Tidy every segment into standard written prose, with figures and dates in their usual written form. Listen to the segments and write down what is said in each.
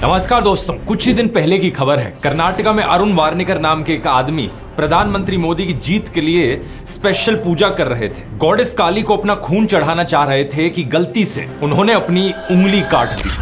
नमस्कार दोस्तों, कुछ ही दिन पहले की खबर है। कर्नाटका में अरुण वार्नेकर नाम के एक आदमी प्रधानमंत्री मोदी की जीत के लिए स्पेशल पूजा कर रहे थे। गॉडेस काली को अपना खून चढ़ाना चाह रहे थे कि गलती से उन्होंने अपनी उंगली काट दी।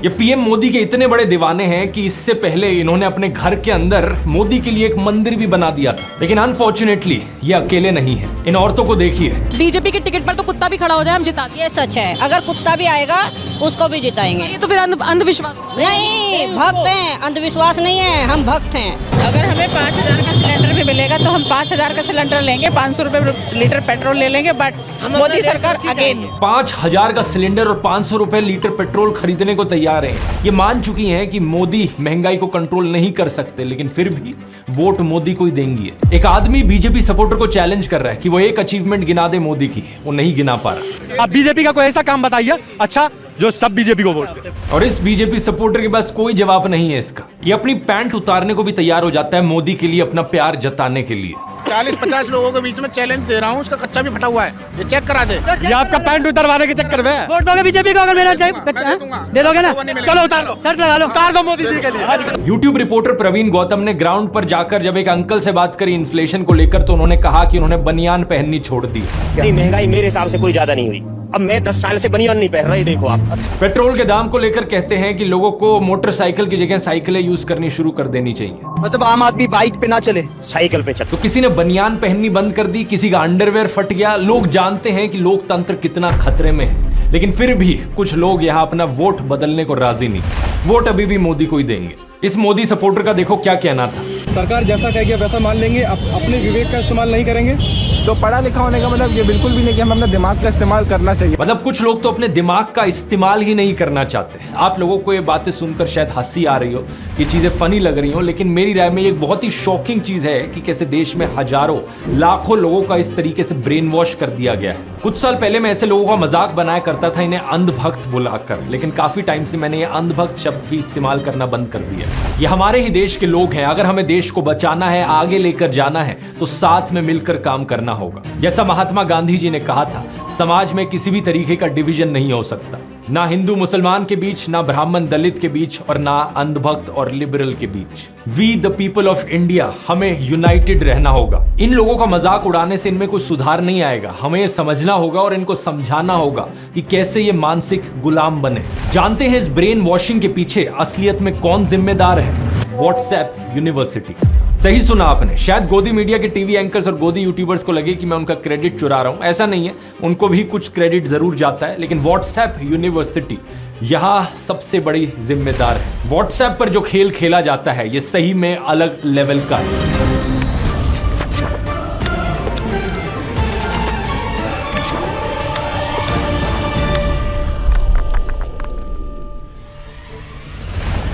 ये पीएम मोदी के इतने बड़े दीवाने हैं कि इससे पहले इन्होंने अपने घर के अंदर मोदी के लिए एक मंदिर भी बना दिया था। लेकिन अनफॉर्चुनेटली ये अकेले नहीं है। इन औरतों को देखिए। बीजेपी के टिकट पर तो कुत्ता भी खड़ा हो जाए हम जिता देंगे। ये सच है, अगर कुत्ता भी आएगा उसको भी जिताएंगे। ये तो फिर अंधविश्वास नहीं, भक्त हैं, अंधविश्वास नहीं है, हम भक्त हैं। अगर हमें 5,000 का सिलेंडर भी मिलेगा तो हम 5,000 का सिलेंडर लेंगे, 500 रुपए लीटर पेट्रोल ले लेंगे, बट मोदी सरकार अगेन 5,000 का सिलेंडर और 500 रुपए लीटर पेट्रोल खरीदने को तैयार हैं। ये मान चुकी हैं कि मोदी महंगाई को कंट्रोल नहीं कर सकते, लेकिन फिर भी वोट मोदी को ही देंगी। एक आदमी बीजेपी सपोर्टर को चैलेंज कर रहा है कि वो एक अचीवमेंट गिना दे मोदी की, वो नहीं गिना पा रहा। आप बीजेपी का कोई ऐसा काम बताइए अच्छा जो सब बीजेपी को वोट दे। और इस बीजेपी सपोर्टर के पास कोई जवाब नहीं है इसका। ये अपनी पैंट उतारने को भी तैयार हो जाता है मोदी के लिए, अपना प्यार जताने के लिए। 40-50 लोगों के बीच में चैलेंज दे रहा हूँ, उसका कच्चा भी फटा हुआ है, ये चेक करा दे। ये आपका पैंट उतरवाने के चक्कर में वोट दोगे बीजेपी को? अगर मेरा दे दोगे ना, चलो उतार लो, शर्त लगा लो, उतार दो मोदी जी के लिए। यूट्यूब रिपोर्टर प्रवीण गौतम ने ग्राउंड पर जाकर जब एक अंकल से बात करी इन्फ्लेशन को लेकर, तो उन्होंने कहा कि उन्होंने बनियान पहननी छोड़ दी। महंगाई मेरे हिसाब से कोई ज्यादा नहीं हुई। अब मैं 10 साल से बनियान नहीं पहन रहा, ये देखो आप। पेट्रोल के दाम को लेकर कहते हैं कि लोगों को मोटरसाइकिल की जगह साइकिलें यूज करनी शुरू कर देनी चाहिए। मतलब आम आदमी बाइक पे ना चले, साइकिल पे चल। तो किसी ने बनियान पहननी बंद कर दी, किसी का अंडरवेयर फट गया। लोग जानते हैं कि लोकतंत्र कितना खतरे में है, लेकिन फिर भी कुछ लोग यहाँ अपना वोट बदलने को राजी नहीं। वोट अभी भी मोदी को ही देंगे। इस मोदी सपोर्टर का देखो क्या कहना था। सरकार जैसा कहेगी वैसा मान लेंगे, अपने विवेक का इस्तेमाल नहीं करेंगे। तो पढ़ा लिखा होने का मतलब ये बिल्कुल भी नहीं कि हम अपने दिमाग का इस्तेमाल करना चाहिए। मतलब कुछ लोग तो अपने दिमाग का इस्तेमाल ही नहीं करना चाहते। आप लोगों को ये बातें सुनकर शायद हंसी आ रही हो, ये चीजें फनी लग रही हो, लेकिन मेरी राय में ये एक बहुत ही शॉकिंग चीज है कि कैसे देश में हजारों लाखों लोगों का इस तरीके से ब्रेन वॉश कर दिया गया है। कुछ साल पहले मैं ऐसे लोगों का मजाक बनाया करता था, इन्हें अंधभक्त बुलाकर, लेकिन काफी टाइम से मैंने ये अंधभक्त शब्द भी इस्तेमाल करना बंद कर दिया। ये हमारे ही देश के लोग हैं। अगर हमें देश को बचाना है, आगे लेकर जाना है, तो साथ में मिलकर काम करना होगा। जैसा महात्मा गांधी जी ने कहा था, समाज में किसी भी तरीके का डिवीजन नहीं हो सकता, ना हिंदू मुसलमान के बीच, ना ब्राह्मण दलित के बीच, और ना अंधभक्त और लिबरल के बीच। We the people of India, हमें यूनाइटेड रहना होगा। इन लोगों का मजाक उड़ाने से इनमें कुछ सुधार नहीं आएगा। हमें ये समझना होगा और इनको समझाना होगा कि कैसे ये मानसिक गुलाम बने। जानते हैं इस ब्रेन वॉशिंग के पीछे असलियत में कौन जिम्मेदार है? WhatsApp university. सही सुना आपने। शायद गोदी मीडिया के टीवी एंकर्स और गोदी यूट्यूबर्स को लगे कि मैं उनका क्रेडिट चुरा रहा हूं। ऐसा नहीं है, उनको भी कुछ क्रेडिट जरूर जाता है, लेकिन व्हाट्सएप यूनिवर्सिटी यहां सबसे बड़ी जिम्मेदार है। व्हाट्सएप पर जो खेल खेला जाता है ये सही में अलग लेवल का है।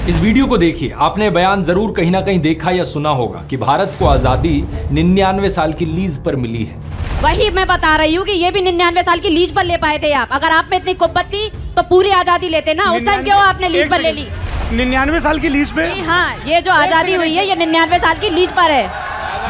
इस वीडियो को देखिए। आपने बयान जरूर कहीं ना कहीं देखा या सुना होगा कि भारत को आजादी 99 साल की लीज पर मिली है। वही मैं बता रही हूँ कि ये भी 99 साल की लीज पर ले पाए थे आप। अगर आप में इतनी कुब्बत थी तो पूरी आजादी लेते ना। उस टाइम क्यों आपने लीज पर ले ली? 99 साल की लीज पे? हाँ, ये जो आजादी हुई है ये 99 साल की लीज पर है।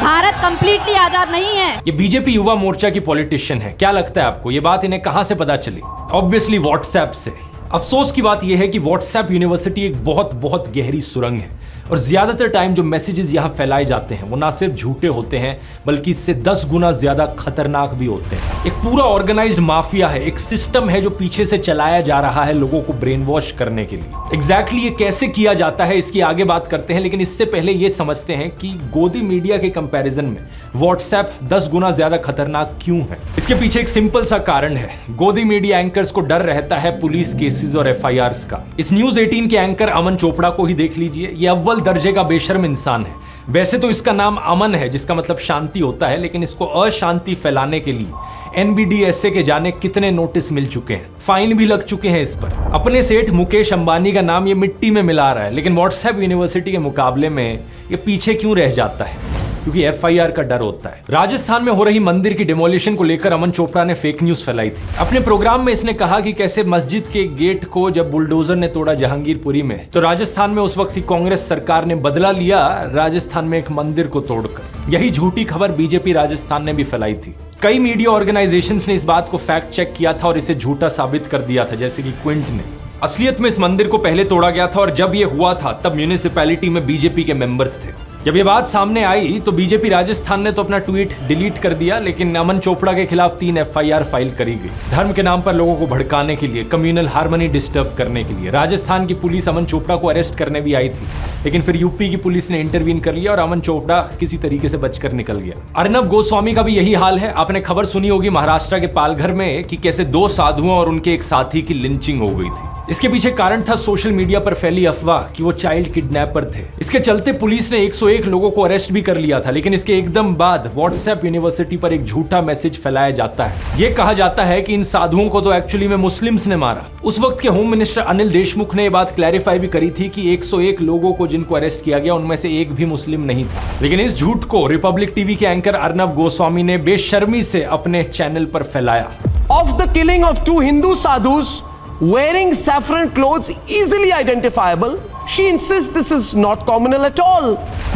भारत कंप्लीटली आजाद नहीं है। ये बीजेपी युवा मोर्चा की पॉलिटिशियन है। क्या लगता है आपको ये बात इन्हें कहां से पता चली? ऑब्वियसली व्हाट्सएप से। अफसोस की बात यह है कि व्हाट्सएप यूनिवर्सिटी एक बहुत गहरी सुरंग है, और ज्यादातर टाइम जो मैसेजेस यहां फैलाए जाते हैं वो ना सिर्फ झूठे होते हैं बल्कि इससे 10 गुना ज्यादा खतरनाक भी होते हैं। एक पूरा ऑर्गेनाइज्ड माफिया है, एक सिस्टम है जो पीछे से चलाया जा रहा है लोगों को ब्रेन वॉश करने के लिए। एग्जैक्टली ये कैसे किया जाता है इसकी आगे बात करते हैं, लेकिन इससे पहले ये समझते हैं कि गोदी मीडिया के कंपैरिजन में व्हाट्सएप 10 गुना ज्यादा खतरनाक क्यों है। इसके पीछे एक सिंपल सा कारण है। गोदी मीडिया एंकर्स को डर रहता है पुलिस केसेस और FIRs का। इस न्यूज 18 के एंकर अमन चोपड़ा को ही देख लीजिए। ये अव्वल दर्जे का बेशर्म इंसान है। वैसे तो इसका नाम अमन है, जिसका मतलब शांति होता है, लेकिन इसको अशांति फैलाने के लिए NBDSA के जाने कितने नोटिस मिल चुके हैं, फाइन भी लग चुके हैं इस पर। अपने सेठ मुकेश अंबानी का नाम ये मिट्टी में मिला रहा है, लेकिन व्हाट्सएप यूनिवर्सिटी के मुकाबले में ये पीछे क्यों रह जाता है? क्योंकि FIR का डर होता है। राजस्थान में हो रही मंदिर की डिमोलिशन को लेकर अमन चोपड़ा ने फेक न्यूज फैलाई थी। अपने प्रोग्राम में इसने कहा कि कैसे मस्जिद के गेट को जब बुलडोजर ने तोड़ा जहांगीरपुरी में, तो राजस्थान में उस वक्त की कांग्रेस सरकार ने बदला लिया राजस्थान में एक मंदिर को तोड़कर। यही झूठी खबर बीजेपी राजस्थान ने भी फैलाई थी। कई मीडिया ऑर्गेनाइजेशंस ने इस बात को फैक्ट चेक किया था और इसे झूठा साबित कर दिया था, जैसे कि क्विंट ने। असलियत में इस मंदिर को पहले तोड़ा गया था और जब ये हुआ था तब म्यूनिसिपैलिटी में बीजेपी के मेंबर्स थे। जब ये बात सामने आई तो बीजेपी राजस्थान ने तो अपना ट्वीट डिलीट कर दिया, लेकिन अमन चोपड़ा के खिलाफ 3 FIR फाइल करी गई। धर्म के नाम पर लोगों को भड़काने के लिए, कम्युनल हार्मनी डिस्टर्ब करने के लिए। राजस्थान की पुलिस अमन चोपड़ा को अरेस्ट करने भी आई थी, लेकिन फिर यूपी की पुलिस ने इंटरवीन कर लिया और अमन चोपड़ा किसी तरीके से बचकर निकल गया। अर्नब गोस्वामी का भी यही हाल है। आपने खबर सुनी होगी महाराष्ट्र के पालघर में कि कैसे 2 साधुओं और उनके एक साथी की लिंचिंग हो गई थी। इसके पीछे कारण था सोशल मीडिया पर फैली अफवाह कि वो चाइल्ड किडनैपर थे। इसके चलते पुलिस ने 101 लोगों को अरेस्ट भी कर लिया था, लेकिन इसके एकदम बाद व्हाट्सएप यूनिवर्सिटी पर एक झूठा मैसेज फैलाया जाता है। ये कहा जाता है कि इन साधुओं को तो एक्चुअली में मुस्लिम्स ने मारा। उस वक्त के होम मिनिस्टर अनिल देशमुख ने ये बात क्लैरिफाई भी करी थी कि 101 लोगों को जिनको अरेस्ट किया गया उनमें से एक भी मुस्लिम नहीं था। लेकिन इस झूठ को रिपब्लिक टीवी के एंकर अर्नब गोस्वामी ने बेशर्मी से अपने चैनल पर फैलाया। Of the killing of 2 Hindu sadhus wearing saffron clothes easily identifiable, she insists this is not communal at all.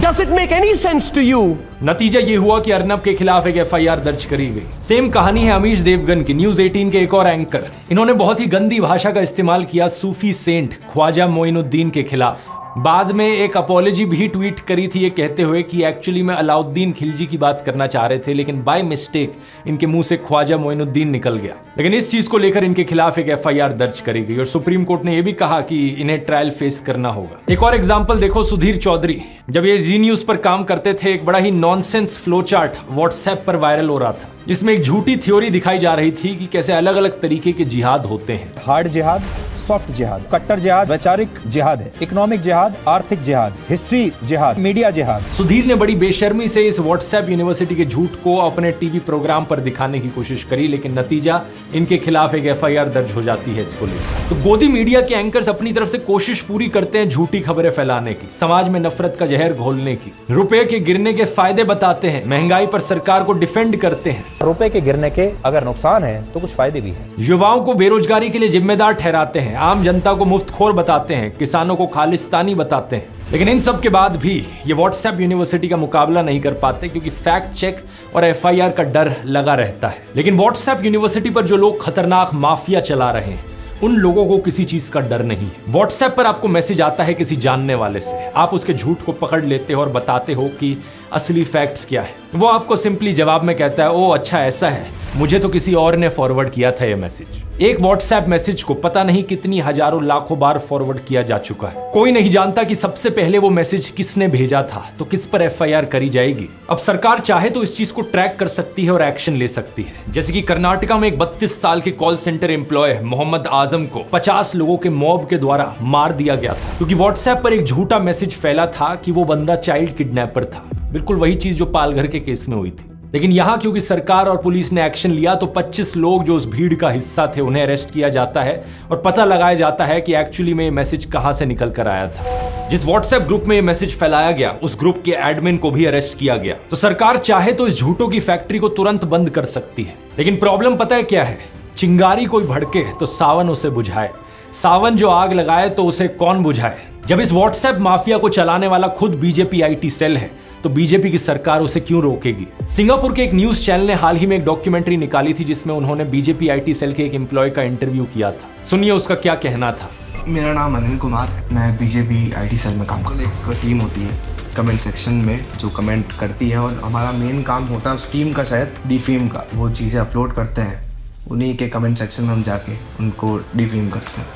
Does it make any sense to you? नतीजा ये हुआ कि अर्नब के खिलाफ एक FIR दर्ज करी गई। सेम कहानी है अमीश देवगन की, न्यूज 18 के एक और एंकर। इन्होंने बहुत ही गंदी भाषा का इस्तेमाल किया सूफी सेंट ख्वाजा मोइनुद्दीन के खिलाफ। बाद में एक अपॉलॉजी भी ट्वीट करी थी ये कहते हुए कि एक्चुअली में अलाउद्दीन खिलजी की बात करना चाह रहे थे, लेकिन बाय मिस्टेक इनके मुंह से ख्वाजा मोइनुद्दीन निकल गया। लेकिन इस चीज को लेकर इनके खिलाफ एक FIR दर्ज करी गई और सुप्रीम कोर्ट ने यह भी कहा कि इन्हें ट्रायल फेस करना होगा। एक और एग्जाम्पल देखो, सुधीर चौधरी जब ये जी न्यूज पर काम करते थे, एक बड़ा ही नॉनसेंस फ्लो चार्ट व्हाट्सएप पर वायरल हो रहा था, जिसमें एक झूठी थ्योरी दिखाई जा रही थी कि कैसे अलग अलग तरीके के जिहाद होते हैं। हार्ड जिहाद, सॉफ्ट जिहाद, कट्टर जिहाद, वैचारिक जिहाद है, इकोनॉमिक जिहाद, आर्थिक जिहाद, हिस्ट्री जिहाद, मीडिया जिहाद। सुधीर ने बड़ी बेशर्मी से इस व्हाट्सएप यूनिवर्सिटी के झूठ को अपने टीवी प्रोग्राम पर दिखाने की कोशिश करी, लेकिन नतीजा इनके खिलाफ एक FIR दर्ज हो जाती है इसको लेकर। तो गोदी मीडिया के एंकर्स अपनी तरफ से कोशिश पूरी करते हैं झूठी खबरें फैलाने की, समाज में नफरत का जहर घोलने की, रुपए के गिरने के फायदे बताते हैं, महंगाई पर सरकार को डिफेंड करते हैं। रुपए के गिरने के अगर नुकसान है तो कुछ फायदे भी हैं। युवाओं को बेरोजगारी के लिए जिम्मेदार ठहराते हैं, आम जनता को मुफ्तखोर बताते हैं, किसानों को खालिस्तानी बताते हैं। लेकिन इन सब के बाद भी ये व्हाट्सएप यूनिवर्सिटी का मुकाबला नहीं कर पाते, क्योंकि फैक्ट चेक और FIR का डर लगा रहता है। लेकिन व्हाट्सएप यूनिवर्सिटी पर जो लोग खतरनाक माफिया चला रहे हैं, उन लोगों को किसी चीज का डर नहीं है। व्हाट्सएप पर आपको मैसेज आता है किसी जानने वाले से, आप उसके झूठ को पकड़ लेते हो और बताते हो कि असली फैक्ट्स क्या है। वो आपको सिंपली जवाब में कहता है, ओ अच्छा ऐसा है, मुझे तो किसी और ने फॉरवर्ड किया था ये मैसेज। एक व्हाट्सएप मैसेज को पता नहीं कितनी हजारों लाखों बार फॉरवर्ड किया जा चुका है। कोई नहीं जानता कि सबसे पहले वो मैसेज किसने भेजा था, तो किस पर FIR करी जाएगी। अब सरकार चाहे तो इस चीज को ट्रैक कर सकती है और एक्शन ले सकती है। जैसे कि कर्नाटका में एक 32 साल के call centre employ Mohammad Azam को 50 लोगों के मॉब के द्वारा मार दिया गया था, क्योंकि व्हाट्सएप पर एक झूठा मैसेज फैला था कि वो बंदा चाइल्ड किडनैपर था। बिल्कुल वही चीज जो पालघर के केस में हुई थी। लेकिन यहां क्योंकि सरकार और पुलिस ने एक्शन लिया, तो 25 लोग जो उस भीड़ का हिस्सा थे उन्हें अरेस्ट किया जाता है और पता लगाया जाता है कि एक्चुअली में ये मैसेज कहां से निकल कर आया था। जिस व्हाट्सएप ग्रुप में ये मैसेज फैलाया गया, उस ग्रुप के एडमिन को भी अरेस्ट किया गया। तो सरकार चाहे तो इस झूठों की फैक्ट्री को तुरंत बंद कर सकती है, लेकिन प्रॉब्लम पता है क्या है? चिंगारी कोई भड़के तो सावन उसे बुझाए, सावन जो आग लगाए तो उसे कौन बुझाए। जब इस व्हाट्सएप माफिया को चलाने वाला खुद बीजेपी IT सेल है, तो बीजेपी की सरकार उसे क्यों रोकेगी? सिंगापुर के एक न्यूज चैनल ने हाल ही में एक डॉक्यूमेंट्री निकाली थी, जिसमें उन्होंने बीजेपी IT सेल के एक एम्प्लॉय का इंटरव्यू किया था। सुनिए उसका क्या कहना था। मेरा नाम अनिल कुमार, मैं बीजेपी IT सेल में काम करता हूँ। एक टीम होती है कमेंट सेक्शन में जो कमेंट करती है, और हमारा मेन काम होता है उस टीम का शायद डिफेम का। वो चीज़ें अपलोड करते हैं, उन्हीं के कमेंट सेक्शन में हम जाके उनको डिफेम करते हैं।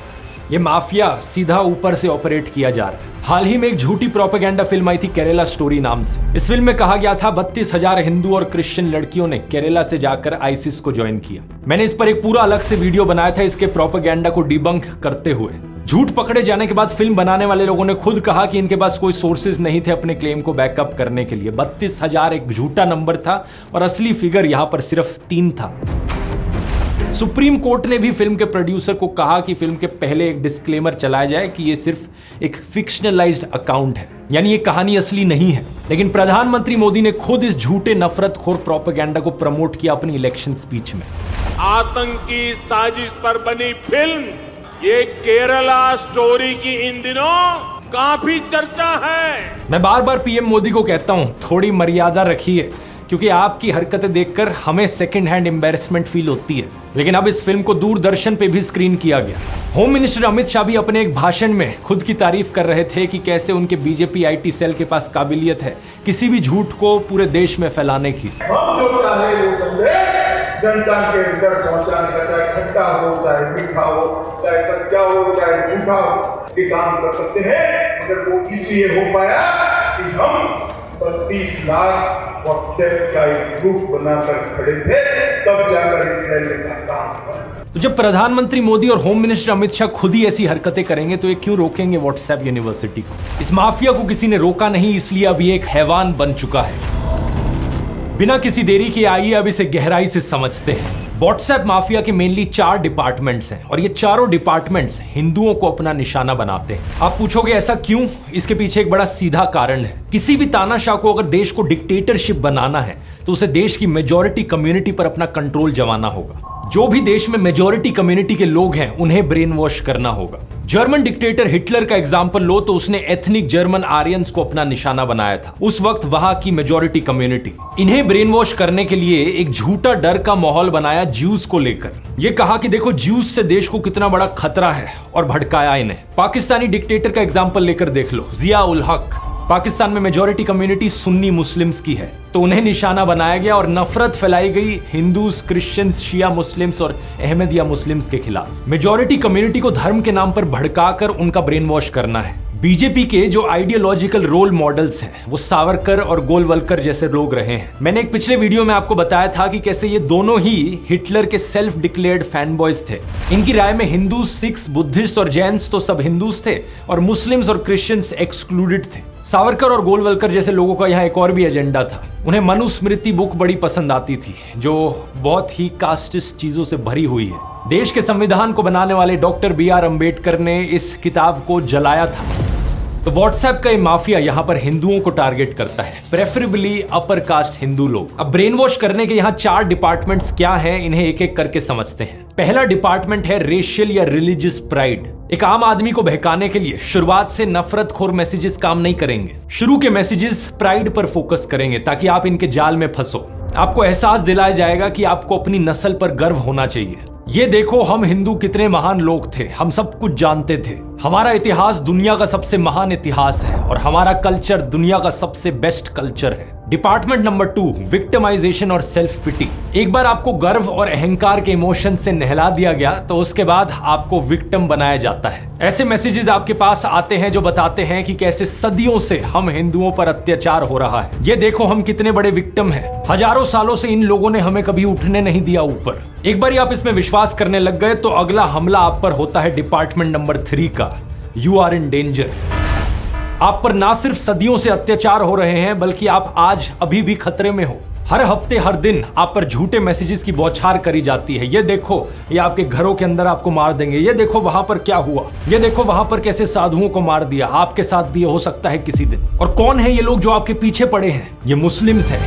ये माफिया सीधा ऊपर से ऑपरेट किया जा रहा है। हाल ही में एक झूठी प्रोपेगेंडा फिल्म आई थी केरला स्टोरी नाम से। इस फिल्म में कहा गया था 32,000 हिंदू और क्रिश्चियन लड़कियों ने केरला से जाकर आईसिस को ज्वाइन किया। मैंने इस पर एक पूरा अलग से वीडियो बनाया था इसके प्रोपेगेंडा को डिबंक करते हुए। झूठ पकड़े जाने के बाद फिल्म बनाने वाले लोगों ने खुद कहा कि इनके पास कोई सोर्सेज नहीं थे अपने क्लेम को बैकअप करने के लिए। 32,000 एक झूठा नंबर था और असली फिगर यहां पर सिर्फ 3 था। सुप्रीम कोर्ट ने भी फिल्म के प्रोड्यूसर को कहा कि फिल्म के पहले एक डिस्क्लेमर चलाया जाए कि ये सिर्फ एक फिक्शनलाइज्ड अकाउंट है, यानी ये कहानी असली नहीं है। लेकिन प्रधानमंत्री मोदी ने खुद इस झूठे नफरतखोर प्रोपेगेंडा को प्रमोट किया अपनी इलेक्शन स्पीच में। आतंकी साजिश पर बनी फिल्म ये केरला स्टोरी की इन दिनों काफी चर्चा है। मैं बार बार पीएम मोदी को कहता हूं, थोड़ी मर्यादा रखिए, क्योंकि आपकी हरकतें देखकर हमें सेकंड हैंड एम्बैरेसमेंट फील होती है। लेकिन अब इस फिल्म को दूरदर्शन पे भी स्क्रीन किया गया। होम मिनिस्टर अमित शाह भी अपने एक भाषण में खुद की तारीफ कर रहे थे कि कैसे उनके बीजेपी आईटी सेल के पास काबिलियत है किसी भी झूठ को पूरे देश में फैलाने की। जनता के अंदर पहुंचाने का, चाहे खट्टा हो, चाहे मीठा हो, चाहे सच्चा हो, चाहे झूठा हो, ये काम कर सकते हैं। मगर वो इसलिए हो पाया कि हम 32 लाख व्हाट्सएप का एक ग्रुप बनाकर खड़े थे, तब जाकर इंटरनेट का काम हुआ। तो जब प्रधानमंत्री मोदी और होम मिनिस्टर अमित शाह खुद ही ऐसी हरकतें करेंगे तो ये क्यों रोकेंगे व्हाट्सएप यूनिवर्सिटी को? इस माफिया को किसी ने रोका नहीं, इसलिए अब ये एक हैवान बन चुका है। बिना किसी देरी के आइए अब इसे गहराई से समझते हैं। व्हाट्सएप माफिया के मेनली 4 डिपार्टमेंट्स हैं और ये चारों डिपार्टमेंट्स हिंदुओं को अपना निशाना बनाते हैं। आप पूछोगे ऐसा क्यों? इसके पीछे एक बड़ा सीधा कारण है। किसी भी तानाशाह को अगर देश को डिक्टेटरशिप बनाना है तो उसे देश की मेजॉरिटी कम्युनिटी पर अपना कंट्रोल जमाना होगा। जो भी देश में मेजॉरिटी कम्युनिटी के लोग हैं उन्हें ब्रेन वॉश करना होगा। जर्मन डिक्टेटर हिटलर का एग्जाम्पल लो तो उसने एथनिक जर्मन आर्यंस को अपना निशाना बनाया था। उस वक्त वहां की मेजॉरिटी कम्युनिटी। इन्हें ब्रेन वॉश करने के लिए एक झूठा डर का माहौल बनाया ज्यूज को लेकर। ये कहा कि देखो ज्यूज से देश को कितना बड़ा खतरा है और भड़काया इन्हें। पाकिस्तानी डिक्टेटर का एग्जाम्पल लेकर देख लो, जिया उल हक। पाकिस्तान में मेजॉरिटी कम्युनिटी सुन्नी मुस्लिम्स की है तो उन्हें निशाना बनाया गया और नफरत फैलाई गई हिंदूज, क्रिश्चियंस, शिया मुस्लिम्स और अहमदिया मुस्लिम्स के खिलाफ। मेजॉरिटी कम्युनिटी को धर्म के नाम पर भड़काकर उनका ब्रेन वॉश करना है। बीजेपी के जो आइडियोलॉजिकल रोल मॉडल्स हैं वो सावरकर और गोलवलकर जैसे लोग रहे हैं। मैंने एक पिछले वीडियो में आपको बताया था कि कैसे ये दोनों ही हिटलर के सेल्फ डिक्लेयर्ड फैन बॉयज थे। इनकी राय में हिंदू, सिख्स, बुद्धिस्ट और जैन्स तो सब हिंदूज थे और मुस्लिम्स और क्रिश्चियंस एक्सक्लूडेड थे। सावरकर और गोलवलकर जैसे लोगों का यहाँ एक और भी एजेंडा था। उन्हें मनुस्मृति बुक बड़ी पसंद आती थी जो बहुत ही कास्टिस्ट चीजों से भरी हुई है। देश के संविधान को बनाने वाले डॉक्टर BR अम्बेडकर ने इस किताब को जलाया था। तो व्हाट्सएप का ये माफिया यहाँ पर हिंदुओं को टारगेट करता है, प्रेफरेबली अपर कास्ट हिंदू लोग। अब ब्रेन वॉश करने के यहाँ 4 डिपार्टमेंट्स क्या हैं, इन्हें एक एक करके समझते हैं। पहला डिपार्टमेंट है रेशियल या रिलीजियस प्राइड। एक आम आदमी को बहकाने के लिए शुरुआत से नफरतखोर मैसेजेस काम नहीं करेंगे। शुरू के मैसेजेस प्राइड पर फोकस करेंगे ताकि आप इनके जाल में फंसो। आपको एहसास दिलाया जाएगा कि आपको अपनी नस्ल पर गर्व होना चाहिए। ये देखो हम हिंदू कितने महान लोग थे, हम सब कुछ जानते थे। हमारा इतिहास दुनिया का सबसे महान इतिहास है और हमारा कल्चर दुनिया का सबसे बेस्ट कल्चर है। डिपार्टमेंट नंबर 2, विक्टिमाइजेशन और सेल्फ पिटी। एक बार आपको गर्व और अहंकार के इमोशन से नहला दिया गया तो उसके बाद आपको विक्टिम बनाया जाता है। ऐसे मैसेजेस आपके पास आते हैं जो बताते हैं कि कैसे सदियों से हम हिंदुओं पर अत्याचार हो रहा है। ये देखो हम कितने बड़े विक्टिम हैं। हजारों सालों से इन लोगों ने हमें कभी उठने नहीं दिया ऊपर। एक बार आप इसमें विश्वास करने लग गए तो अगला हमला आप पर होता है डिपार्टमेंट नंबर 3 का, यू आर इन डेंजर। आप पर ना सिर्फ सदियों से अत्याचार हो रहे हैं बल्कि आप आज अभी भी खतरे में हो। हर हफ्ते हर दिन आप पर झूठे मैसेजेस की बौछार करी जाती है। ये देखो ये आपके घरों के अंदर आपको मार देंगे, ये देखो वहां पर क्या हुआ, ये देखो वहां पर कैसे साधुओं को मार दिया, आपके साथ भी हो सकता है किसी दिन। और कौन है ये लोग जो आपके पीछे पड़े हैं? ये मुस्लिम्स हैं,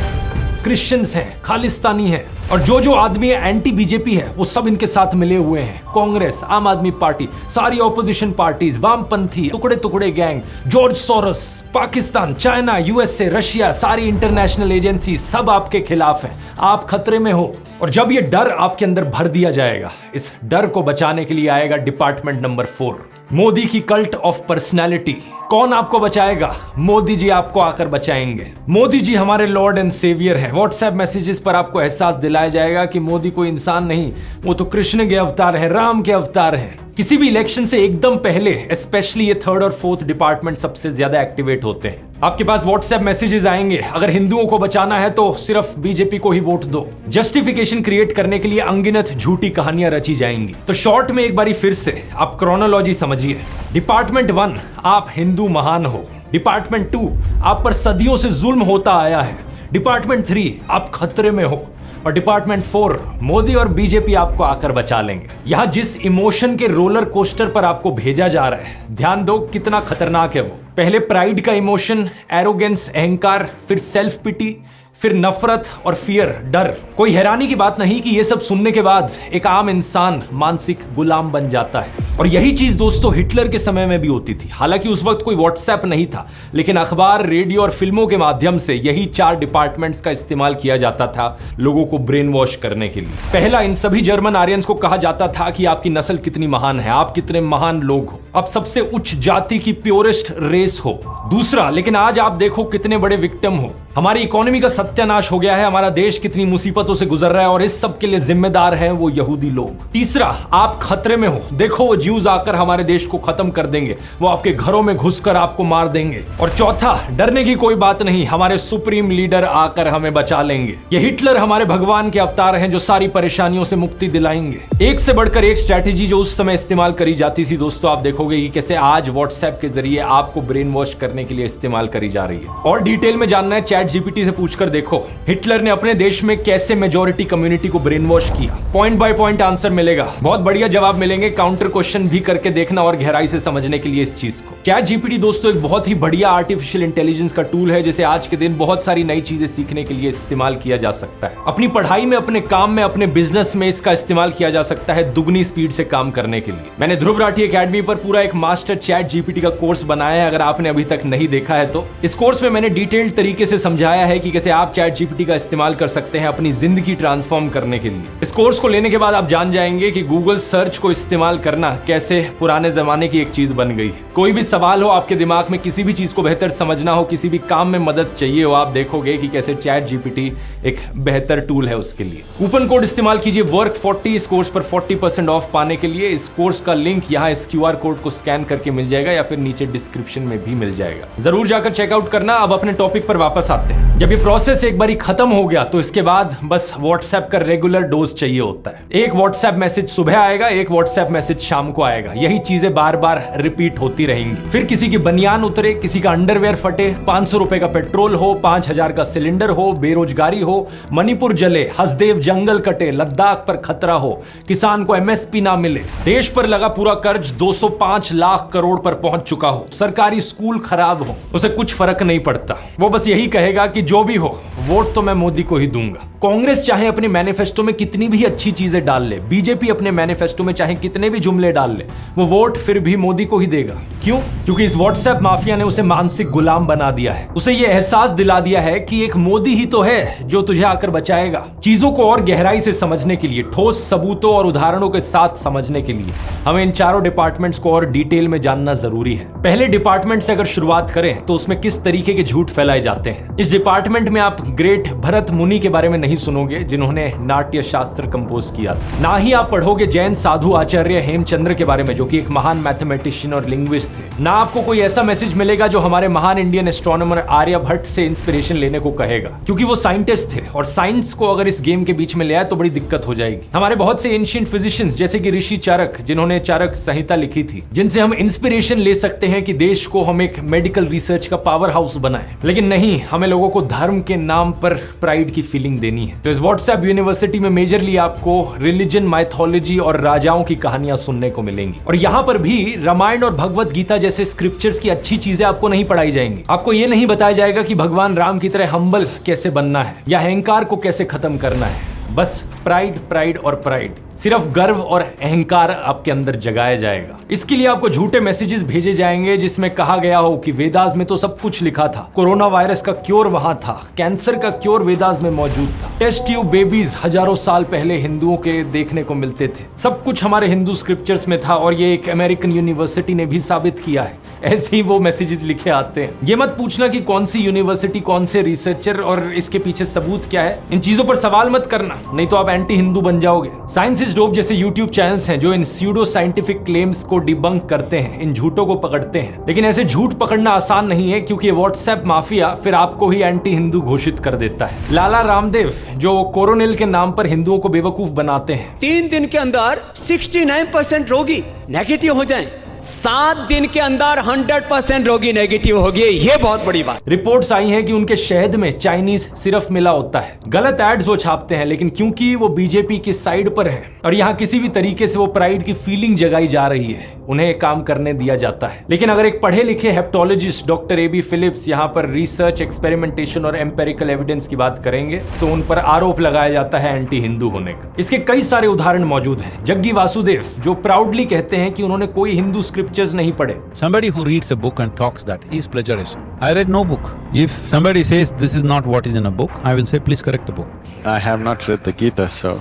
क्रिश्चियंस हैं, खालिस्तानी हैं और जो आदमी एंटी बीजेपी है वो सब इनके साथ मिले हुए हैं। कांग्रेस, आम आदमी पार्टी, सारी ऑपोजिशन पार्टीज, वामपंथी, टुकड़े टुकड़े gang, George Soros, Pakistan, China, USA, Russia, सारी इंटरनेशनल एजेंसी सब आपके खिलाफ हैं। आप खतरे में हो। और जब ये डर आपके अंदर भर दिया जाएगा, इस डर को बचाने के लिए आएगा डिपार्टमेंट नंबर 4, मोदी की कल्ट ऑफ पर्सनैलिटी। कौन आपको बचाएगा? मोदी जी आपको आकर बचाएंगे। मोदी जी हमारे लॉर्ड एंड सेवियर हैं। व्हाट्सएप मैसेजेस पर आपको एहसास दिलाया जाएगा कि मोदी कोई इंसान नहीं, वो तो कृष्ण के अवतार है, राम के अवतार हैं। किसी भी इलेक्शन से एकदम पहले स्पेशली ये 3rd और 4th डिपार्टमेंट सबसे ज्यादा एक्टिवेट होते हैं। आपके पास व्हाट्सएप मैसेजेस आएंगे, अगर हिंदुओं को बचाना है तो सिर्फ बीजेपी को ही वोट दो। जस्टिफिकेशन क्रिएट करने के लिए अनगिनत झूठी कहानियां रची जाएंगी। तो शॉर्ट में एक बारी फिर से आप क्रोनोलॉजी समझिए। डिपार्टमेंट 1, आप हिंदू महान हो। डिपार्टमेंट 2, आप पर सदियों से जुल्म होता आया है। डिपार्टमेंट 3, आप खतरे में हो। और डिपार्टमेंट 4, मोदी और बीजेपी आपको आकर बचा लेंगे। यहाँ जिस इमोशन के रोलर कोस्टर पर आपको भेजा जा रहा है, ध्यान दो कितना खतरनाक है वो। पहले प्राइड का इमोशन, एरोगेंस, अहंकार, फिर सेल्फ पिटी, फिर नफरत और फियर, डर। कोई हैरानी की बात नहीं कि ये सब सुनने के बाद एक आम इंसान मानसिक गुलाम बन जाता है। और यही चीज दोस्तों हिटलर के समय में भी होती थी। हालांकि उस वक्त कोई व्हाट्सएप नहीं था, लेकिन अखबार, रेडियो और फिल्मों के माध्यम से यही 4 डिपार्टमेंट्स का इस्तेमाल किया जाता था लोगों को ब्रेन वॉश करने के लिए। पहला, इन सभी जर्मन आर्यंस को कहा जाता था कि आपकी नस्ल कितनी महान है, आप कितने महान लोग हो, आप सबसे उच्च जाति की प्योरेस्ट रेस हो। दूसरा, लेकिन आज आप देखो कितने बड़े विक्टिम हो, हमारी इकोनॉमी का सत्यानाश हो गया है, हमारा देश कितनी मुसीबतों से गुजर रहा है और इस सब के लिए जिम्मेदार हैं वो यहूदी लोग। तीसरा, आप खतरे में हो, देखो वो ज्यूज आकर हमारे देश को खत्म कर देंगे, वो आपके घरों में घुसकर आपको मार देंगे। और चौथा, डरने की कोई बात नहीं, हमारे सुप्रीम लीडर आकर हमें बचा लेंगे। ये हिटलर हमारे भगवान के अवतार हैं जो सारी परेशानियों से मुक्ति दिलाएंगे। एक से बढ़कर एक स्ट्रैटेजी जो उस समय इस्तेमाल करी जाती थी दोस्तों, आप देखोगे कि कैसे आज व्हाट्सएप के जरिए आपको ब्रेन वॉश करने के लिए इस्तेमाल करी जा रही है। और डिटेल में जानना है, चैट जीपीटी से पूछकर देखो हिटलर ने अपने देश में कैसे मेजॉरिटी कम्युनिटी को ब्रेन वॉश किया। पॉइंट बाय पॉइंट आंसर मिलेगा, बहुत बढ़िया जवाब मिलेंगे। काउंटर क्वेश्चन भी करके देखना और गहराई से समझने के लिए इस चीज को। चैट जीपीटी दोस्तों एक बहुत ही बढ़िया आर्टिफिशियल इंटेलिजेंस का टूल है जिसे आज के दिन बहुत सारी नई चीजें सीखने के लिए इस्तेमाल किया जा सकता है। अपनी पढ़ाई में, अपने काम में, अपने बिजनेस में इसका इस्तेमाल किया जा सकता है दुगनी स्पीड से काम करने के लिए। मैंने ध्रुव राठी एकेडमी पर पूरा एक मास्टर चैट जीपीटी का कोर्स बनाया है, अगर आपने अभी तक नहीं देखा है तो। इस कोर्स में मैंने डिटेल्ड तरीके से समझाया है कि कैसे आप चैट जीपीटी का इस्तेमाल कर सकते हैं अपनी जिंदगी ट्रांसफॉर्म करने के लिए। इस कोर्स को लेने के बाद आप जान जाएंगे कि गूगल सर्च को इस्तेमाल करना कैसे पुराने जमाने की एक चीज बन गई है। कोई भी सवाल हो आपके दिमाग में, किसी भी चीज को बेहतर समझना हो, किसी भी काम में मदद चाहिए हो, आप देखोगे कि कैसे चैट जीपीटी एक बेहतर टूल है उसके लिए। कूपन कोड इस्तेमाल कीजिए WORK40 इस कोर्स पर 40% ऑफ पाने के लिए। इस कोर्स का लिंक यहाँ इस QR कोड को स्कैन करके मिल जाएगा या फिर नीचे डिस्क्रिप्शन में भी मिल जाएगा, जरूर जाकर चेकआउट करना। अब अपने टॉपिक पर वापस आते हैं। जब ये प्रोसेस एक बारी खत्म हो गया तो इसके बाद बस व्हाट्सएप का रेगुलर डोज चाहिए होता है। एक व्हाट्सएप मैसेज सुबह आएगा, एक व्हाट्सएप मैसेज शाम को आएगा, यही चीजें बार बार रिपीट होती रहेंगी। फिर किसी की बनियान उतरे, किसी का अंडरवेयर फटे, 500 रुपए का पेट्रोल हो, 5000 का सिलेंडर हो, बेरोजगारी हो, मणिपुर जले, हसदेव जंगल कटे, लद्दाख पर खतरा हो, किसान को MSP ना मिले, देश पर लगा पूरा कर्ज 205 लाख करोड़ पर पहुंच चुका हो, सरकारी स्कूल खराब हो, उसे कुछ फर्क नहीं पड़ता। वो बस यही कहेगा कि जो भी हो वोट तो मैं मोदी को ही दूंगा। कांग्रेस चाहे अपने मैनिफेस्टो में कितनी भी अच्छी चीजें डाल ले, बीजेपी अपने मैनिफेस्टो में चाहे कितने भी जुमले डाल ले, वो वोट फिर भी मोदी को ही देगा। क्यों? क्योंकि इस व्हाट्सएप माफिया ने उसे मानसिक गुलाम बना दिया है। उसे ये एहसास दिला दिया है कि एक मोदी ही तो है जो तुझे आकर बचाएगा। चीजों को और गहराई से समझने के लिए, ठोस सबूतों और उदाहरणों के साथ समझने के लिए हमें इन चारों डिपार्टमेंट्स को और डिटेल में जानना जरूरी है। पहले डिपार्टमेंट से अगर शुरुआत करें तो उसमें किस तरीके के झूठ फैलाए जाते हैं। इस डिपार्टमेंट में आप ग्रेट भरत मुनि के बारे में नहीं सुनोगे जिन्होंने नाट्य शास्त्र कंपोज किया था। ना ही आप पढ़ोगे जैन साधु आचार्य हेमचंद्र के बारे में जो कि एक महान मैथमेटिशियन और लिंग्विस्ट थे। ना आपको कोई ऐसा मैसेज मिलेगा जो हमारे महान इंडियन एस्ट्रोनॉमर आर्यभट्ट से इंस्पिरेशन लेने को कहेगा, क्योंकि वो साइंटिस्ट थे और साइंस को अगर इस गेम के बीच में ले आए तो बड़ी दिक्कत हो जाएगी। हमारे बहुत से एंशिएंट फिजिशियंस जैसे कि ऋषि चारक, जिन्होंने चारक संहिता लिखी थी, जिनसे हम इंस्पिरेशन ले सकते हैं कि देश को हम एक मेडिकल रिसर्च का पावर हाउस बनाएं। लेकिन नहीं, हमें लोगों को धर्म के नाम पर प्राइड की फीलिंग देनी है। तो इस व्हाट्सएप यूनिवर्सिटी में मेजरली आपको रिलीजन, माइथोलॉजी और राजाओं की कहानियां सुनने को मिलेंगी। और यहाँ पर भी रामायण और भगवत गीता जैसे स्क्रिप्चर्स की अच्छी चीजें आपको नहीं पढ़ाई जाएंगी। आपको ये नहीं बताया जाएगा कि भगवान राम की तरह हम्बल कैसे बनना है या अहंकार को कैसे खत्म करना है। बस प्राइड, प्राइड और प्राइड, सिर्फ गर्व और अहंकार आपके अंदर जगाया जाएगा। इसके लिए आपको झूठे मैसेजेस भेजे जाएंगे जिसमें कहा गया हो कि वेदास में तो सब कुछ लिखा था, कोरोना वायरस का क्योर वहां था, कैंसर का क्योर वेदास में मौजूद था, टेस्ट ट्यूब बेबीज हजारों साल पहले हिंदुओं के देखने को मिलते थे, सब कुछ हमारे हिंदू स्क्रिप्चर्स में था और ये एक अमेरिकन यूनिवर्सिटी ने भी साबित किया है। ऐसे ही वो मैसेजेस लिखे आते हैं। ये मत पूछना कि कौन सी यूनिवर्सिटी, कौन से रिसर्चर और इसके पीछे सबूत क्या है। इन चीजों पर सवाल मत करना, नहीं तो आप एंटी हिंदू बन जाओगे। साइंस इज डोप जैसे यूट्यूब चैनल्स हैं जो इन स्यूडो साइंटिफिक क्लेम्स को डिबंक करते हैं, इन झूठों को पकड़ते हैं। लेकिन ऐसे झूठ पकड़ना आसान नहीं है क्योंकि व्हाट्सएप माफिया फिर आपको ही एंटी हिंदू घोषित कर देता है। लाला रामदेव जो कोरोनिल के नाम पर हिंदुओं को बेवकूफ बनाते हैं, 3 दिन के अंदर 69% रोगी नेगेटिव हो जाएं, 7 दिन के अंदर 100% रोगी नेगेटिव हो गए। ये बहुत बड़ी बात। रिपोर्ट्स आई हैं कि उनके शहद में चाइनीज सिरफ मिला होता है। गलत एड्स वो छापते हैं, लेकिन क्योंकि वो बीजेपी की साइड पर है और यहाँ किसी भी तरीके से वो प्राइड की फीलिंग जगाई जा रही है, उन्हें काम करने दिया जाता है। लेकिन अगर एक पढ़े लिखे हेप्टोलॉजिस्ट डॉक्टर AB फिलिप्स यहाँ पर रिसर्च, एक्सपेरिमेंटेशन और एम्पेरिकल एविडेंस की बात करेंगे तो उन पर आरोप लगाया जाता है एंटी हिंदू होने का। इसके कई सारे उदाहरण मौजूद हैं। जग्गी वासुदेव जो प्राउडली कहते हैं कि उन्होंने कोई हिंदू स्क्रिप्चर्स नहीं पढ़े। Somebody who reads a book and talks that is plagiarism. I read no book. If somebody says this is not what is in a book, I will say please correct the book. I have not read the Gita, so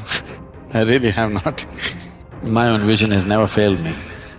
I really have not. My own vision has never failed me.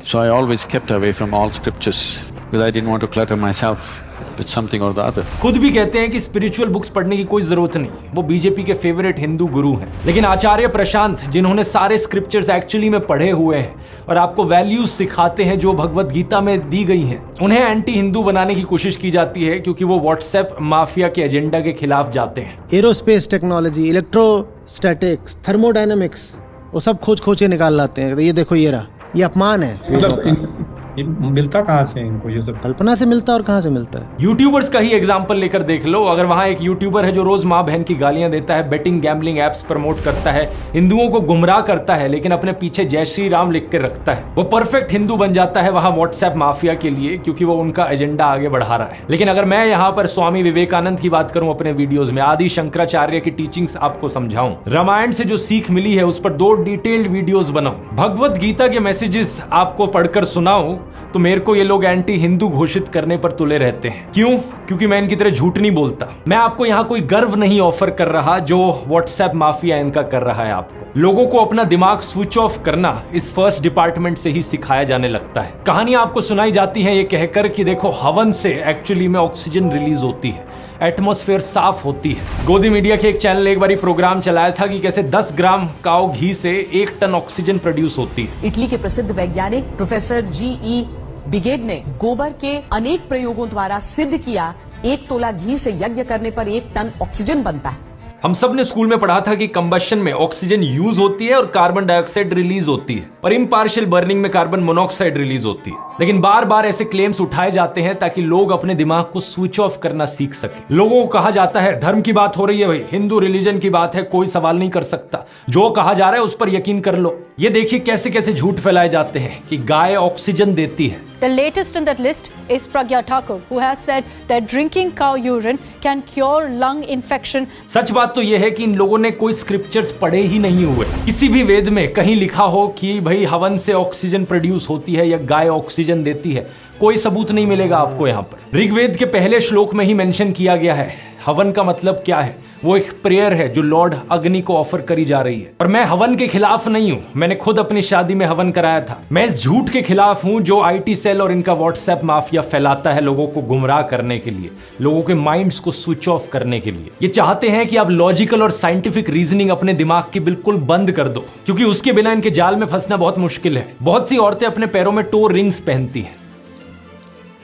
So I always kept away from all scriptures because I didn't want to clutter myself with something or the other. खुद भी कहते हैं कि spiritual books पढ़ने की कोई जरूरत नहीं, वो बीजेपी के फेवरेट हिंदू गुरु हैं। लेकिन आचार्य प्रशांत जिन्होंने सारे स्क्रिप्चर्स एक्चुअली में पढ़े हुए हैं और आपको वैल्यूज सिखाते हैं जो भगवत गीता में दी गई हैं, उन्हें एंटी हिंदू बनाने की कोशिश की जाती है क्योंकि वो व्हाट्सएप माफिया के एजेंडा के खिलाफ जाते हैं। एरोस्पेस टेक्नोलॉजी, इलेक्ट्रोस्टैटिक्स, थर्मोडायनेमिक्स, वो सब खोज के निकाल लाते हैं। ये देखो ये रहा, ये अपमान है। मतलब मिलता कहाँ से इनको ये सब? कल्पना से मिलता और कहाँ से मिलता है? यूट्यूबर्स का ही एग्जांपल लेकर देख लो। अगर वहां एक यूट्यूबर है जो रोज माँ बहन की गालियां देता है, बेटिंग गैम्बलिंग एप्स प्रमोट करता है, हिंदुओं को गुमराह करता है, लेकिन अपने पीछे जय श्री राम लिख के रखता है, वो परफेक्ट हिंदू बन जाता है वहां व्हाट्सएप माफिया के लिए, क्योंकि वो उनका एजेंडा आगे बढ़ा रहा है। लेकिन अगर मैं यहाँ पर स्वामी विवेकानंद की बात करूं अपने वीडियोज में, आदि शंकराचार्य की टीचिंग्स आपको समझाऊं, रामायण से जो सीख मिली है उस पर 2 डिटेल्ड वीडियोज बनाऊं, भगवत गीता के मैसेजेस आपको पढ़कर सुनाऊं, तो मेरे को ये लोग एंटी हिंदू घोषित करने पर तुले रहते हैं। क्यों? क्योंकि मैं इनकी तरह झूठ नहीं बोलता। मैं आपको यहाँ कोई गर्व नहीं ऑफर कर रहा जो व्हाट्सएप माफिया इनका कर रहा है। आपको लोगों को अपना दिमाग स्विच ऑफ करना इस फर्स्ट डिपार्टमेंट से ही सिखाया जाने लगता है। कहानियां आपको सुनाई जाती हैं ये कहकर कि देखो हवन से एक्चुअली में ऑक्सीजन रिलीज होती है, एटमॉस्फेयर साफ होती है। गोदी मीडिया के एक चैनल ने एक बार प्रोग्राम चलाया था कि कैसे 10 ग्राम काऊ घी से 1 टन ऑक्सीजन प्रोड्यूस होती है। इटली के प्रसिद्ध वैज्ञानिक प्रोफेसर GE बिगेड ने गोबर के अनेक प्रयोगों द्वारा सिद्ध किया 1 तोला घी से यज्ञ करने पर 1 टन ऑक्सीजन बनता है। हम सब ने स्कूल में पढ़ा था कि कंबशन में ऑक्सीजन यूज होती है और कार्बन डाइऑक्साइड रिलीज होती है, और इम्पार्शियल बर्निंग में कार्बन मोनोऑक्साइड रिलीज होती है। लेकिन बार बार ऐसे क्लेम्स उठाए जाते हैं ताकि लोग अपने दिमाग को स्विच ऑफ करना सीख सके। लोगों को कहा जाता है धर्म की बात हो रही है भाई, हिंदू रिलीजन की बात है, कोई सवाल नहीं कर सकता, जो कहा जा रहा है उस पर यकीन कर लो। ये देखिए कैसे कैसे झूठ फैलाए जाते हैं कि गाय ऑक्सीजन देती है। The latest in that list is Pragya Thakur, who has said that drinking cow urine can cure lung infection. सच बात तो यह है कि इन लोगों ने कोई स्क्रिप्चर्स पढ़े ही नहीं हुए। किसी भी वेद में कहीं लिखा हो कि भाई हवन से ऑक्सीजन प्रोड्यूस होती है या गाय ऑक्सीजन देती है, कोई सबूत नहीं मिलेगा आपको यहाँ पर। ऋग्वेद के पहले श्लोक में ही मेंशन किया गया है हवन का मतलब क्या है। वो एक प्रेयर है जो लॉर्ड अग्नि को ऑफर करी जा रही है। और मैं हवन के खिलाफ नहीं हूं, मैंने खुद अपनी शादी में हवन कराया था। मैं इस झूठ के खिलाफ हूं जो IT सेल और इनका व्हाट्सएप माफिया फैलाता है लोगों को गुमराह करने के लिए, लोगों के माइंड्स को स्विच ऑफ करने के लिए। ये चाहते हैं कि आप लॉजिकल और साइंटिफिक रीजनिंग अपने दिमाग की बिल्कुल बंद कर दो, क्योंकि उसके बिना इनके जाल में फंसना बहुत मुश्किल है। बहुत सी औरतें अपने पैरों में टो रिंग्स पहनती हैं।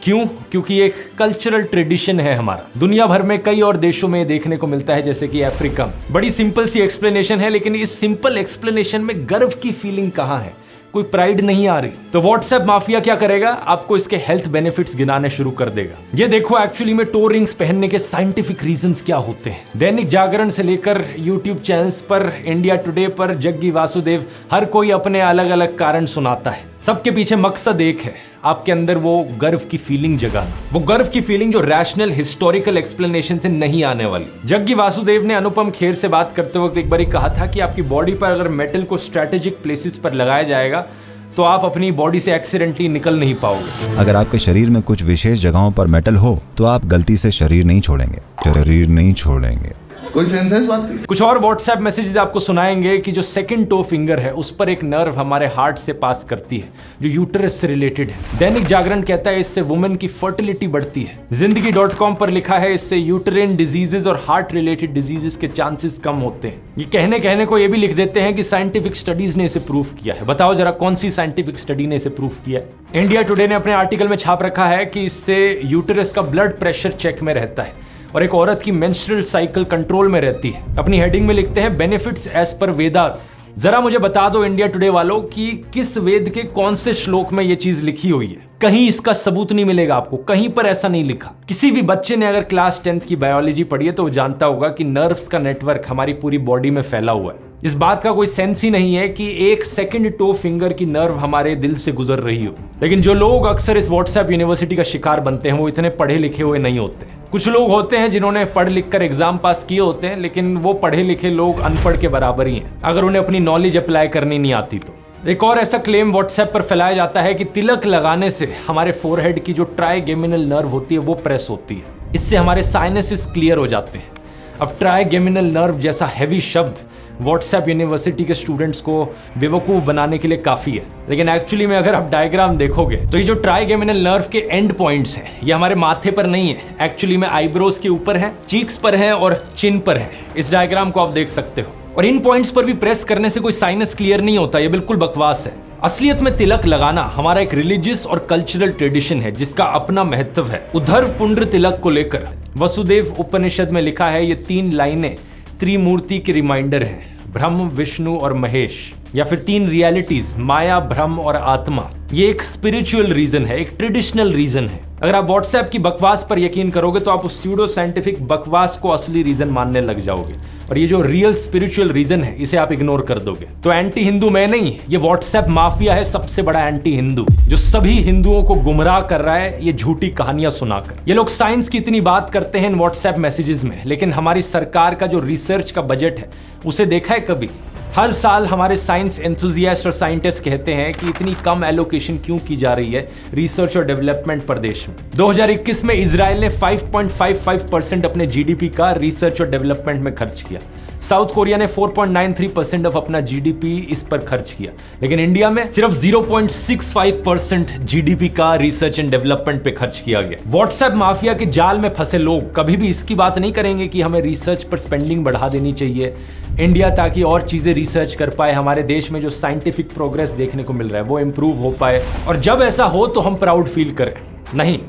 क्यों? क्योंकि एक कल्चरल ट्रेडिशन है हमारा। दुनिया भर में कई और देशों में देखने को मिलता है, जैसे कि अफ्रीका में। बड़ी सिंपल सी एक्सप्लेनेशन है, लेकिन इस सिंपल एक्सप्लेनेशन में गर्व की फीलिंग कहां है? कोई प्राइड नहीं आ रही। तो व्हाट्सएप माफिया क्या करेगा? आपको इसके हेल्थ बेनिफिट्स गिनाने शुरू कर देगा। ये देखो एक्चुअली में टो रिंग्स पहनने के साइंटिफिक रीजंस क्या होते हैं। दैनिक जागरण से लेकर यूट्यूब चैनल्स पर, इंडिया टुडे पर, जग्गी वासुदेव, हर कोई अपने अलग अलग कारण सुनाता है। सबके पीछे मकसद एक है, आपके अंदर वो गर्व की फीलिंग जगाना। वो गर्व की फीलिंग जो रैशनल हिस्टोरिकल एक्सप्लेनेशन से नहीं आने वाली। जग्गी वासुदेव ने अनुपम खेर से बात करते वक्त एक बार कहा था कि आपकी बॉडी पर अगर मेटल को स्ट्रेटेजिक प्लेसेस पर लगाया जाएगा तो आप अपनी बॉडी से एक्सीडेंटली निकल नहीं पाओगे। अगर आपके शरीर में कुछ विशेष जगहों पर मेटल हो तो आप गलती से शरीर नहीं छोड़ेंगे। कोई सेंस है इस बात की? कुछ और व्हाट्सएप मैसेजेस आपको सुनाएंगे कि जो सेकंड टो फिंगर है उस पर एक नर्व हमारे हार्ट से पास करती है जो यूटरस से रिलेटेड है। दैनिक जागरण कहता है इससे वुमेन की फर्टिलिटी बढ़ती है। जिंदगी.com पर लिखा है इससे यूटरिन डिजीजेस और हार्ट रिलेटेड डिजीजेस के चांसेस कम होते हैं। ये कहने को ये भी लिख देते हैं कि साइंटिफिक स्टडीज ने इसे प्रूफ किया है। बताओ जरा कौन सी साइंटिफिक स्टडी ने इसे प्रूफ किया है? इंडिया टुडे ने अपने आर्टिकल में छाप रखा है कि इससे यूटरस का ब्लड प्रेशर चेक में रहता है और एक औरत की मेंस्ट्रुअल साइकिल कंट्रोल में रहती है। अपनी हेडिंग में लिखते हैं बेनिफिट्स एज पर वेदास। जरा मुझे बता दो इंडिया टुडे वालों कि किस वेद के कौन से श्लोक में ये चीज लिखी हुई है। कहीं इसका सबूत नहीं मिलेगा आपको, कहीं पर ऐसा नहीं लिखा। किसी भी बच्चे ने अगर क्लास 10th की बायोलॉजी पढ़ी है तो वो जानता होगा कि नर्व्स का नेटवर्क हमारी पूरी बॉडी में फैला हुआ है। इस बात का कोई सेंस ही नहीं है कि एक सेकंड टो फिंगर की नर्व हमारे दिल से गुजर रही हो। लेकिन जो लोग अक्सर इस व्हाट्सएप यूनिवर्सिटी का शिकार बनते हैं वो इतने पढ़े लिखे हुए नहीं होते। कुछ लोग होते हैं जिन्होंने पढ़ लिख कर एग्जाम पास किए होते हैं, लेकिन वो पढ़े लिखे लोग अनपढ़ के बराबर ही हैं अगर उन्हें अपनी नॉलेज अप्लाई करनी नहीं आती तो। एक और ऐसा क्लेम व्हाट्सएप पर फैलाया जाता है कि तिलक लगाने से हमारे फोरहेड की जो ट्राइगेमिनल नर्व होती है वो प्रेस होती है, इससे हमारे साइनसेस क्लियर हो जाते हैं। अब ट्राइगेमिनल नर्व जैसा हैवी शब्द व्हाट्सएप यूनिवर्सिटी के स्टूडेंट्स को बेवकूफ़ बनाने के लिए काफ़ी है, लेकिन एक्चुअली में अगर आप डायग्राम देखोगे तो ये जो ट्राइगेमिनल नर्व के एंड पॉइंट्स हैं ये हमारे माथे पर नहीं है, एक्चुअली में आईब्रोज के ऊपर है, चीक्स पर है और चिन पर है। इस डायग्राम को आप देख सकते हो। और इन पॉइंट्स पर भी प्रेस करने से कोई साइनस क्लियर नहीं होता, ये बिल्कुल बकवास है। असलियत में तिलक लगाना हमारा एक रिलीजियस और कल्चरल ट्रेडिशन है जिसका अपना महत्व है। उद्धव पुंड्र तिलक को लेकर वसुदेव उपनिषद में लिखा है, ये 3 लाइनें त्रिमूर्ति की रिमाइंडर है, ब्रह्म विष्णु और महेश, या फिर 3 रियलिटीज माया ब्रह्म और आत्मा। ये एक स्पिरिचुअल रीजन है, एक ट्रेडिशनल रीजन है। अगर आप व्हाट्सएप की बकवास पर यकीन करोगे तो आप उस स्यूडो साइंटिफिक बकवास को असली रीजन मानने लग जाओगे, और ये जो रियल स्पिरिचुअल रीजन है इसे आप इग्नोर कर दोगे। तो एंटी हिंदू मैं नहीं, ये व्हाट्सएप माफिया है सबसे बड़ा एंटी हिंदू, जो सभी हिंदुओं को गुमराह कर रहा है ये झूठी कहानियां सुनाकर। ये लोग साइंस की इतनी बात करते हैं इन व्हाट्सएप मैसेजेस में, लेकिन हमारी सरकार का जो रिसर्च का बजट है उसे देखा है कभी? हर साल हमारे साइंस एंथुजियास्ट और साइंटिस्ट कहते हैं कि इतनी कम एलोकेशन क्यों की जा रही है रिसर्च और डेवलपमेंट पर देश में। 2021 में इजराइल ने 5.55% अपने जीडीपी का रिसर्च और डेवलपमेंट में खर्च किया। साउथ कोरिया ने 4.93% ऑफ अपना जीडीपी इस पर खर्च किया, लेकिन इंडिया में सिर्फ 0.65% जीडीपी का रिसर्च एंड डेवलपमेंट पे खर्च किया गया। व्हाट्सएप माफिया के जाल में फंसे लोग कभी भी इसकी बात नहीं करेंगे कि हमें रिसर्च पर स्पेंडिंग बढ़ा देनी चाहिए इंडिया, ताकि और चीजें रिसर्च कर पाए, हमारे देश में जो साइंटिफिक प्रोग्रेस देखने को मिल रहा है वो इंप्रूव हो पाए, और जब ऐसा हो तो हम प्राउड फील करें। नहीं,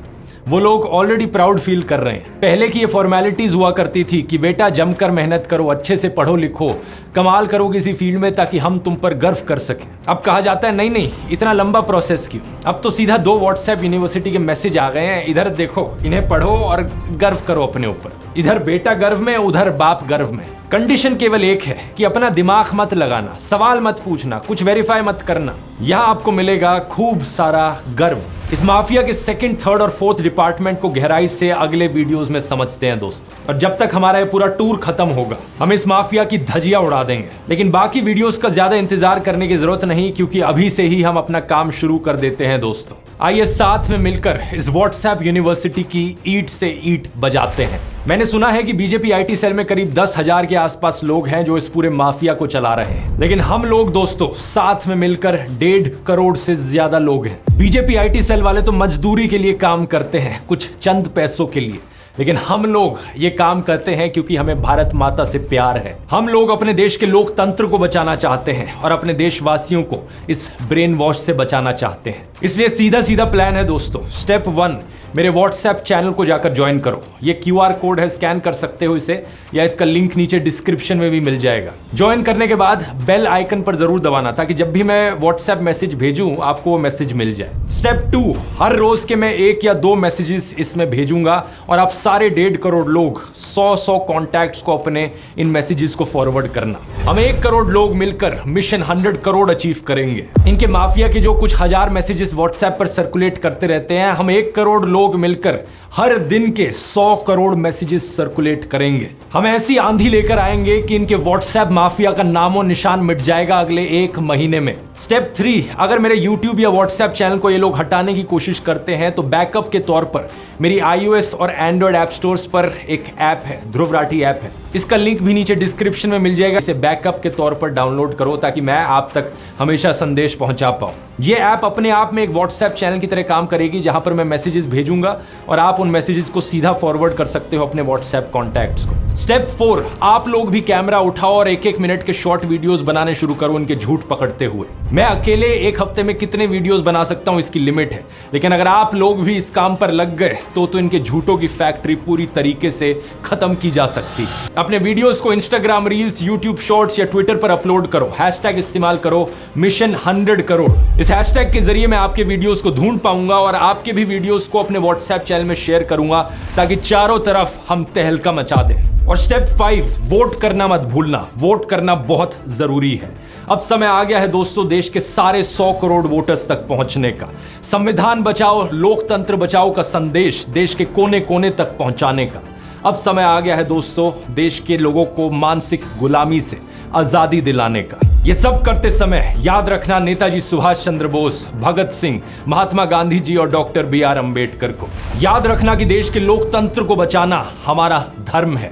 वो लोग ऑलरेडी प्राउड फील कर रहे हैं। पहले की ये फॉर्मेलिटीज हुआ करती थी कि बेटा जमकर मेहनत करो, अच्छे से पढ़ो लिखो, कमाल करो किसी फील्ड में ताकि हम तुम पर गर्व कर सकें। अब कहा जाता है नहीं नहीं इतना लंबा प्रोसेस क्यों, अब तो सीधा 2 व्हाट्सएप यूनिवर्सिटी के मैसेज आ गए हैं, इधर देखो, इन्हें पढ़ो और गर्व करो अपने ऊपर। इधर बेटा गर्व में, उधर बाप गर्व में। कंडीशन केवल एक है कि अपना दिमाग मत लगाना, सवाल मत पूछना, कुछ वेरीफाई मत करना, यहाँ आपको मिलेगा खूब सारा गर्व। इस माफिया के 2nd, 3rd और 4th डिपार्टमेंट को गहराई से अगले वीडियोस में समझते हैं दोस्तों, और जब तक हमारा ये पूरा टूर खत्म होगा हम इस माफिया की धजिया उड़ा देंगे। लेकिन बाकी वीडियोस का ज्यादा इंतजार करने की जरूरत नहीं, क्योंकि अभी से ही हम अपना काम शुरू कर देते हैं दोस्तों। आइए साथ में मिलकर इस व्हाट्सएप यूनिवर्सिटी की ईंट से ईंट बजाते हैं। मैंने सुना है कि बीजेपी आईटी सेल में करीब 10,000 के आसपास लोग हैं जो इस पूरे माफिया को चला रहे हैं, लेकिन हम लोग दोस्तों साथ में मिलकर 1.5 करोड़ से ज्यादा लोग हैं। बीजेपी आईटी सेल वाले तो मजदूरी के लिए काम करते हैं, कुछ चंद पैसों के लिए, लेकिन हम लोग ये काम करते हैं क्योंकि हमें भारत माता से प्यार है। हम लोग अपने देश के लोकतंत्र को बचाना चाहते हैं और अपने देशवासियों को इस ब्रेन वॉश से बचाना चाहते हैं। इसलिए सीधा सीधा प्लान है दोस्तों। स्टेप 1, मेरे व्हाट्सएप चैनल को जाकर ज्वाइन करो। ये QR कोड है, स्कैन कर सकते हो इसे, या इसका लिंक नीचे डिस्क्रिप्शन में भी मिल जाएगा। ज्वाइन करने के बाद बेल आइकन पर जरूर दबाना ताकि जब भी मैं व्हाट्सएप मैसेज भेजूं आपको वो मैसेज मिल जाए। स्टेप 2, हर रोज के मैं 1 या 2 मैसेजेस इसमें भेजूंगा और आप सारे 1.5 करोड़ लोग 100 कॉन्टैक्ट्स को अपने इन मैसेजेस को फॉरवर्ड करना। हम 1 करोड़ लोग मिलकर मिशन 100 करोड़ अचीव करेंगे। इनके माफिया के जो कुछ हजार मैसेजेस व्हाट्सएप पर सर्कुलेट करते रहते हैं, हम 1 करोड़ लोग मिलकर हर दिन के 100 करोड़ मैसेजेस सर्कुलेट करेंगे। हम ऐसी आंधी लेकर आएंगे कि इनके व्हाट्सएप माफिया का नामो निशान मिट जाएगा अगले 1 महीने में। स्टेप 3, अगर मेरे YouTube या व्हाट्सएप चैनल को ये लोग हटाने की कोशिश करते हैं तो बैकअप के तौर पर मेरी iOS और Android ऐप स्टोर्स पर एक ऐप है, ध्रुव राठी ऐप है। इसका लिंक भी नीचे डिस्क्रिप्शन में मिल जाएगा। इसे बैकअप के तौर पर डाउनलोड करो ताकि मैं आप तक हमेशा संदेश पहुंचा पाऊं। ये ऐप अपने आप में एक व्हाट्सएप चैनल की तरह काम करेगी, जहां पर मैं मैसेजेस भेजूंगा और आप उन मैसेजेस को सीधा फॉरवर्ड कर सकते हो अपने व्हाट्सएप कॉन्टैक्ट्स को। स्टेप 4, आप लोग भी कैमरा उठाओ और 1-1 मिनट के शॉर्ट वीडियोस बनाने शुरू करो इनके झूठ पकड़ते हुए। मैं अकेले एक हफ्ते में कितने वीडियोस बना सकता हूं इसकी लिमिट है, लेकिन अगर आप लोग भी इस काम पर लग गए तो इनके झूठों की फैक्ट्री पूरी तरीके से खत्म की जा सकती है। अपने वीडियोस को इंस्टाग्राम रील्स, यूट्यूब शॉर्ट्स या ट्विटर पर अपलोड करो। हैशटैग इस्तेमाल करो मिशन 100 करोड़। इस हैशटैग के जरिए मैं आपके वीडियोस को ढूंढ पाऊंगा और आपके भी वीडियोस को अपने व्हाट्सएप चैनल में शेयर करूंगा ताकि चारों तरफ हम तहलका मचा दें। और स्टेप 5, वोट करना मत भूलना। वोट करना बहुत जरूरी है। अब समय आ गया है दोस्तों देश के सारे 100 करोड़ वोटर्स तक पहुंचने का। संविधान बचाओ, लोकतंत्र बचाओ का संदेश देश के कोने कोने तक पहुंचाने का। अब समय आ गया है दोस्तों देश के लोगों को मानसिक गुलामी से आजादी दिलाने का। ये सब करते समय याद रखना नेताजी सुभाष चंद्र बोस, भगत सिंह, महात्मा गांधी जी और डॉक्टर BR अंबेडकर को। याद रखना कि देश के लोकतंत्र को बचाना हमारा धर्म है।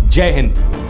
जय हिंद।